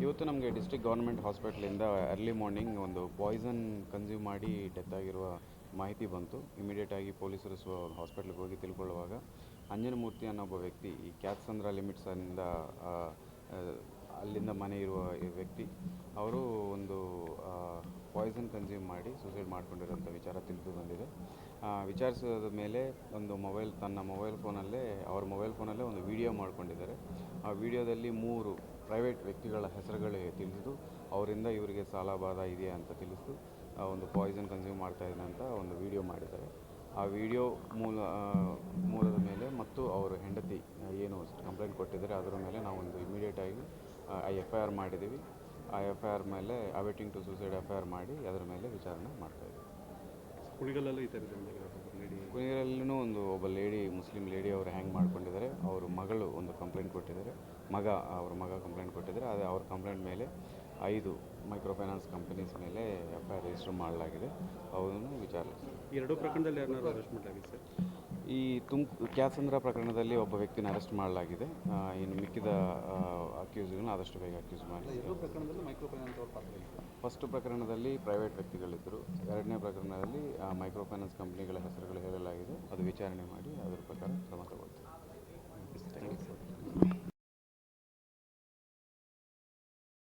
ಇವತ್ತು ನಮಗೆ district government ಹಾಸ್ಪಿಟ್ಲಿಂದ early morning ಒಂದು ಪಾಯ್ಸನ್ ಕನ್ಸ್ಯೂಮ್ ಮಾಡಿ ಡೆತ್ ಆಗಿರುವ ಮಾಹಿತಿ ಬಂತು. ಇಮಿಡಿಯೇಟಾಗಿ ಪೊಲೀಸರು ಹಾಸ್ಪಿಟ್ಲಿಗೆ ಹೋಗಿ ತಿಳ್ಕೊಳ್ಳುವಾಗ ಅಂಜನಮೂರ್ತಿ ಅನ್ನೋ ಒಬ್ಬ ವ್ಯಕ್ತಿ ಈ ಕ್ಯಾತ್ಸಂದ್ರ ಲಿಮಿಟ್ಸಿಂದ ಅಲ್ಲಿಂದ ಮನೆ ಇರುವ ವ್ಯಕ್ತಿ ಅವರು ಒಂದು ಪಾಯ್ಸನ್ ಕನ್ಸ್ಯೂಮ್ ಮಾಡಿ ಸೂಸೈಡ್ ಮಾಡ್ಕೊಂಡಿರೋಂಥ ವಿಚಾರ ತಿಳಿದು ಬಂದಿದೆ. ವಿಚಾರಿಸಿದ ಮೇಲೆ ಒಂದು ತನ್ನ ಮೊಬೈಲ್ ಫೋನಲ್ಲೇ ಒಂದು ವಿಡಿಯೋ ಮಾಡ್ಕೊಂಡಿದ್ದಾರೆ. ಆ ವಿಡಿಯೋದಲ್ಲಿ 3 ಪ್ರೈವೇಟ್ ವ್ಯಕ್ತಿಗಳ ಹೆಸರುಗಳೇ ತಿಳಿದು ಅವರಿಂದ ಇವರಿಗೆ ಸಾಲಬಾಧ ಇದೆಯಾ ಅಂತ ತಿಳಿದು ಒಂದು ಪಾಯ್ಸನ್ ಕನ್ಸ್ಯೂಮ್ ಮಾಡ್ತಾಯಿದ್ದಾನೆ ಅಂತ ಒಂದು ವಿಡಿಯೋ ಮಾಡಿದ್ದಾರೆ. ಆ ವಿಡಿಯೋ ಮೂಲದ ಮೇಲೆ ಮತ್ತು ಅವರ ಹೆಂಡತಿ ಏನು ಕಂಪ್ಲೇಂಟ್ ಕೊಟ್ಟಿದ್ದಾರೆ ಅದರ ಮೇಲೆ ನಾವು ಒಂದು ಇಮಿಡಿಯೇಟಾಗಿ FIR ಮಾಡಿದ್ದೀವಿ. ಆ FIR ಮೇಲೆ ಅವೇಟಿಂಗ್ ಟು ಸೂಸೈಡ್ FIR ಮಾಡಿ ಅದರ ಮೇಲೆ ವಿಚಾರಣೆ ಮಾಡ್ತಾಯಿದ್ದೀವಿ. ಕುಣಿಗಲಲ್ಲೂ ಒಬ್ಬ ಲೇಡಿ, ಮುಸ್ಲಿಂ ಲೇಡಿ ಅವರು ಹ್ಯಾಂಗ್ ಮಾಡ್ಕೊಂಡಿದ್ದಾರೆ. ಅವ್ರ ಮಗಳು ಒಂದು ಕಂಪ್ಲೇಂಟ್ ಕೊಟ್ಟಿದ್ದಾರೆ. ಅವ್ರ ಮಗ ಕಂಪ್ಲೇಂಟ್ ಕೊಟ್ಟಿದ್ದಾರೆ. ಅದೇ ಅವ್ರ ಕಂಪ್ಲೇಂಟ್ ಮೇಲೆ 5 ಮೈಕ್ರೋ ಫೈನಾನ್ಸ್ ಕಂಪನೀಸ್ ಮೇಲೆ FIR ರಿಜಿಸ್ಟರ್ ಮಾಡಲಾಗಿದೆ. ಅವರನ್ನು ವಿಚಾರಿಸಿ. ಈ 2 ಪ್ರಕರಣದಲ್ಲಿ ಯಾರನ್ನಾರು ಅರೆಸ್ಟ್ ಮಾಡಲಾಗಿದೆ ಸರ್? ಈ ಕ್ಯಾತ್ಸಂದ್ರ ಪ್ರಕರಣದಲ್ಲಿ ಒಬ್ಬ ವ್ಯಕ್ತಿನ ಅರೆಸ್ಟ್ ಮಾಡಲಾಗಿದೆ. ಇನ್ನು ಮಿಕ್ಕಿದ ಅಕ್ಯೂಸ್ಗಳನ್ನ ಆದಷ್ಟು ಬೇಗ ಅಕ್ಯೂಸ್ ಮಾಡಿ. ಪ್ರಕರಣದಲ್ಲಿ ಮೈಕ್ರೋ ಫೈನಾನ್ಸ್ ಅವ್ರ ಪಾತ್ರ ಇತ್ತು. ಫಸ್ಟ್ ಪ್ರಕರಣದಲ್ಲಿ ಪ್ರೈವೇಟ್ ವ್ಯಕ್ತಿಗಳಿದ್ದರು. 2ನೇ ಪ್ರಕರಣದಲ್ಲಿ ಮೈಕ್ರೋ ಫೈನಾನ್ಸ್ ಕಂಪ್ನಿಗಳ ಹೆಸರುಗಳು ಹೇಳಲಾಗಿದೆ. ಅದು ವಿಚಾರಣೆ ಮಾಡಿ ಅದರ ಪ್ರಕಾರ ಕ್ರಮ ತಗೊಳ್ತೀವಿ.